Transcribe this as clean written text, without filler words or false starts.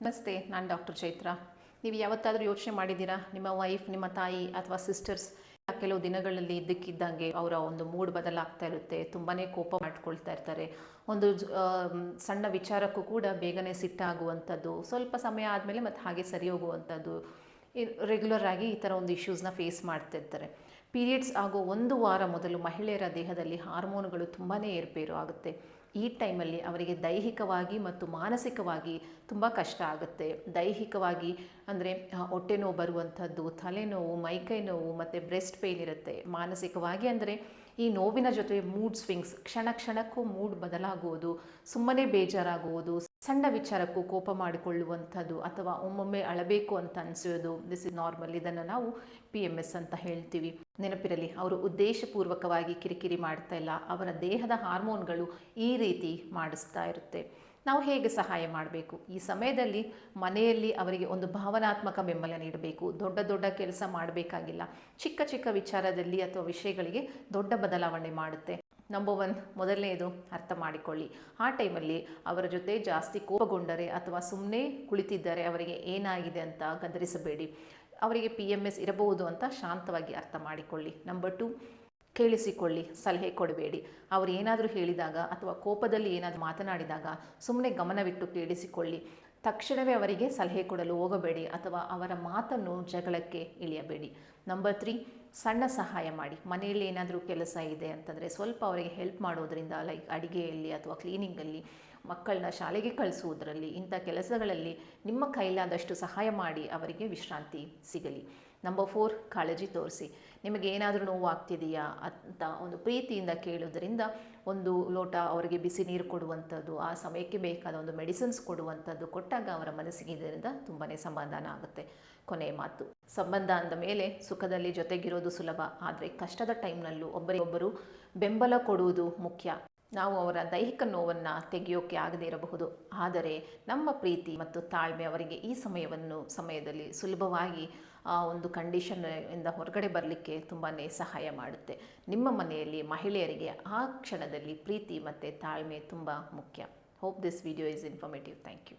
ನಮಸ್ತೆ, ನಾನು ಡಾಕ್ಟರ್ ಚೈತ್ರ. ನೀವು ಯಾವತ್ತಾದರೂ ಯೋಚನೆ ಮಾಡಿದ್ದೀರಾ, ನಿಮ್ಮ ವೈಫ್, ನಿಮ್ಮ ತಾಯಿ ಅಥವಾ ಸಿಸ್ಟರ್ಸ್ ಕೆಲವು ದಿನಗಳಲ್ಲಿ ಇದ್ದಕ್ಕಿದ್ದಂಗೆ ಅವರ ಒಂದು ಮೂಡ್ ಬದಲಾಗ್ತಾ ಇರುತ್ತೆ, ತುಂಬಾ ಕೋಪ ಮಾಡ್ಕೊಳ್ತಾ ಇರ್ತಾರೆ. ಒಂದು ಸಣ್ಣ ವಿಚಾರಕ್ಕೂ ಕೂಡ ಬೇಗನೆ ಸಿಟ್ಟಾಗುವಂಥದ್ದು, ಸ್ವಲ್ಪ ಸಮಯ ಆದಮೇಲೆ ಮತ್ತು ಹಾಗೆ ಸರಿ ಹೋಗುವಂಥದ್ದು, ರೆಗ್ಯುಲರ್ ಆಗಿ ಈ ಥರ ಒಂದು ಇಶ್ಯೂಸ್ನ ಫೇಸ್ ಮಾಡ್ತಿರ್ತಾರೆ. ಪೀರಿಯಡ್ಸ್ ಆಗೋ ಒಂದು ವಾರ ಮೊದಲು ಮಹಿಳೆಯರ ದೇಹದಲ್ಲಿ ಹಾರ್ಮೋನುಗಳು ತುಂಬಾ ಏರುಪೇರು ಆಗುತ್ತೆ. ಈ ಟೈಮಲ್ಲಿ ಅವರಿಗೆ ದೈಹಿಕವಾಗಿ ಮತ್ತು ಮಾನಸಿಕವಾಗಿ ತುಂಬ ಕಷ್ಟ ಆಗುತ್ತೆ. ದೈಹಿಕವಾಗಿ ಅಂದರೆ ಹೊಟ್ಟೆ ನೋವು ಬರುವಂಥದ್ದು, ತಲೆನೋವು, ಮೈಕೈ ನೋವು ಮತ್ತು ಬ್ರೆಸ್ಟ್ ಪೇಯ್ನ್ ಇರುತ್ತೆ. ಮಾನಸಿಕವಾಗಿ ಅಂದರೆ ಈ ನೋವಿನ ಜೊತೆ ಮೂಡ್ ಸ್ವಿಂಗ್ಸ್, ಕ್ಷಣ ಕ್ಷಣಕ್ಕೂ ಮೂಡ್ ಬದಲಾಗುವುದು, ಸುಮ್ಮನೆ ಬೇಜಾರಾಗುವುದು, ಸಣ್ಣ ವಿಚಾರಕ್ಕೂ ಕೋಪ ಮಾಡಿಕೊಳ್ಳುವಂಥದ್ದು ಅಥವಾ ಒಮ್ಮೊಮ್ಮೆ ಅಳಬೇಕು ಅಂತ ಅನಿಸೋದು. This is normal. ಇದನ್ನು ನಾವು PMS ಅಂತ ಹೇಳ್ತೀವಿ. ನೆನಪಿರಲಿ, ಅವರು ಉದ್ದೇಶಪೂರ್ವಕವಾಗಿ ಕಿರಿಕಿರಿ ಮಾಡ್ತಾ ಇಲ್ಲ, ಅವರ ದೇಹದ ಹಾರ್ಮೋನ್ಗಳು ಈ ರೀತಿ ಮಾಡಿಸ್ತಾ ಇರುತ್ತೆ. ನಾವು ಹೇಗೆ ಸಹಾಯ ಮಾಡಬೇಕು? ಈ ಸಮಯದಲ್ಲಿ ಮನೆಯಲ್ಲಿ ಅವರಿಗೆ ಒಂದು ಭಾವನಾತ್ಮಕ ಬೆಂಬಲ ನೀಡಬೇಕು. ದೊಡ್ಡ ದೊಡ್ಡ ಕೆಲಸ ಮಾಡಬೇಕಾಗಿಲ್ಲ. ಚಿಕ್ಕ ಚಿಕ್ಕ ವಿಚಾರದಲ್ಲಿ ಅಥವಾ ವಿಷಯಗಳಿಗೆ ದೊಡ್ಡ ಬದಲಾವಣೆ ಮಾಡುತ್ತೆ. ನಂಬರ್ 1, ಮೊದಲನೇದು ಅರ್ಥ ಮಾಡಿಕೊಳ್ಳಿ. ಆ ಟೈಮಲ್ಲಿ ಅವರ ಜೊತೆ ಜಾಸ್ತಿ ಕೋಪಗೊಂಡರೆ ಅಥವಾ ಸುಮ್ಮನೆ ಕುಳಿತಿದ್ದರೆ ಅವರಿಗೆ ಏನಾಗಿದೆ ಅಂತ ಗದರಿಸಬೇಡಿ. ಅವರಿಗೆ PMS ಇರಬಹುದು ಅಂತ ಶಾಂತವಾಗಿ ಅರ್ಥ ಮಾಡಿಕೊಳ್ಳಿ. ನಂಬರ್ 2, ಕೇಳಿಸಿಕೊಳ್ಳಿ, ಸಲಹೆ ಕೊಡಬೇಡಿ. ಅವರು ಏನಾದರೂ ಹೇಳಿದಾಗ ಅಥವಾ ಕೋಪದಲ್ಲಿ ಏನಾದರೂ ಮಾತನಾಡಿದಾಗ ಸುಮ್ಮನೆ ಗಮನವಿಟ್ಟು ಕೇಳಿಸಿಕೊಳ್ಳಿ. ತಕ್ಷಣವೇ ಅವರಿಗೆ ಸಲಹೆ ಕೊಡಲು ಹೋಗಬೇಡಿ ಅಥವಾ ಅವರ ಮಾತನ್ನು ಜಗಳಕ್ಕೆ ಇಳಿಯಬೇಡಿ. ನಂಬರ್ 3, ಸಣ್ಣ ಸಹಾಯ ಮಾಡಿ. ಮನೆಯಲ್ಲಿ ಏನಾದರೂ ಕೆಲಸ ಇದೆ ಅಂತಂದರೆ ಸ್ವಲ್ಪ ಅವರಿಗೆ ಹೆಲ್ಪ್ ಮಾಡೋದರಿಂದ, ಲೈಕ್ ಅಡುಗೆಯಲ್ಲಿ ಅಥವಾ ಕ್ಲೀನಿಂಗಲ್ಲಿ, ಮಕ್ಕಳನ್ನ ಶಾಲೆಗೆ ಕಳಿಸುವುದರಲ್ಲಿ, ಇಂಥ ಕೆಲಸಗಳಲ್ಲಿ ನಿಮ್ಮ ಕೈಲಾದಷ್ಟು ಸಹಾಯ ಮಾಡಿ ಅವರಿಗೆ ವಿಶ್ರಾಂತಿ ಸಿಗಲಿ. ನಂಬರ್ 4, ಕಾಳಜಿ ತೋರಿಸಿ. ನಿಮಗೆ ಏನಾದರೂ ನೋವು ಆಗ್ತಿದೆಯಾ ಅಂತ ಒಂದು ಪ್ರೀತಿಯಿಂದ ಕೇಳೋದರಿಂದ ಒಂದು ಲೋಟ ಅವರಿಗೆ ಬಿಸಿ ನೀರು ಕೊಡುವಂಥದ್ದು, ಆ ಸಮಯಕ್ಕೆ ಬೇಕಾದ ಒಂದು ಮೆಡಿಸಿನ್ಸ್ ಕೊಡುವಂಥದ್ದು ಕೊಟ್ಟಾಗ ಅವರ ಮನಸ್ಸಿಗೆ ಇದರಿಂದ ತುಂಬಾ ಸಮಾಧಾನ ಆಗುತ್ತೆ. ಕೊನೆಯ ಮಾತು, ಸಂಬಂಧ ಅಂದ ಮೇಲೆ ಸುಖದಲ್ಲಿ ಜೊತೆಗಿರೋದು ಸುಲಭ, ಆದರೆ ಕಷ್ಟದ ಟೈಮ್ನಲ್ಲೂ ಒಬ್ಬರಿಗೊಬ್ಬರು ಬೆಂಬಲ ಕೊಡುವುದು ಮುಖ್ಯ. ನಾವು ಅವರ ದೈಹಿಕ ನೋವನ್ನು ತೆಗೆಯೋಕೆ ಆಗದೇ ಇರಬಹುದು, ಆದರೆ ನಮ್ಮ ಪ್ರೀತಿ ಮತ್ತು ತಾಳ್ಮೆ ಅವರಿಗೆ ಈ ಸಮಯದಲ್ಲಿ ಸುಲಭವಾಗಿ ಒಂದು ಕಂಡೀಷನ್ ಇಂದ ಹೊರಗಡೆ ಬರಲಿಕ್ಕೆ ತುಂಬಾ ಸಹಾಯ ಮಾಡುತ್ತೆ. ನಿಮ್ಮ ಮನೆಯಲ್ಲಿ ಮಹಿಳೆಯರಿಗೆ ಆ ಕ್ಷಣದಲ್ಲಿ ಪ್ರೀತಿ ಮತ್ತು ತಾಳ್ಮೆ ತುಂಬ ಮುಖ್ಯ. Hope this video is informative. Thank you.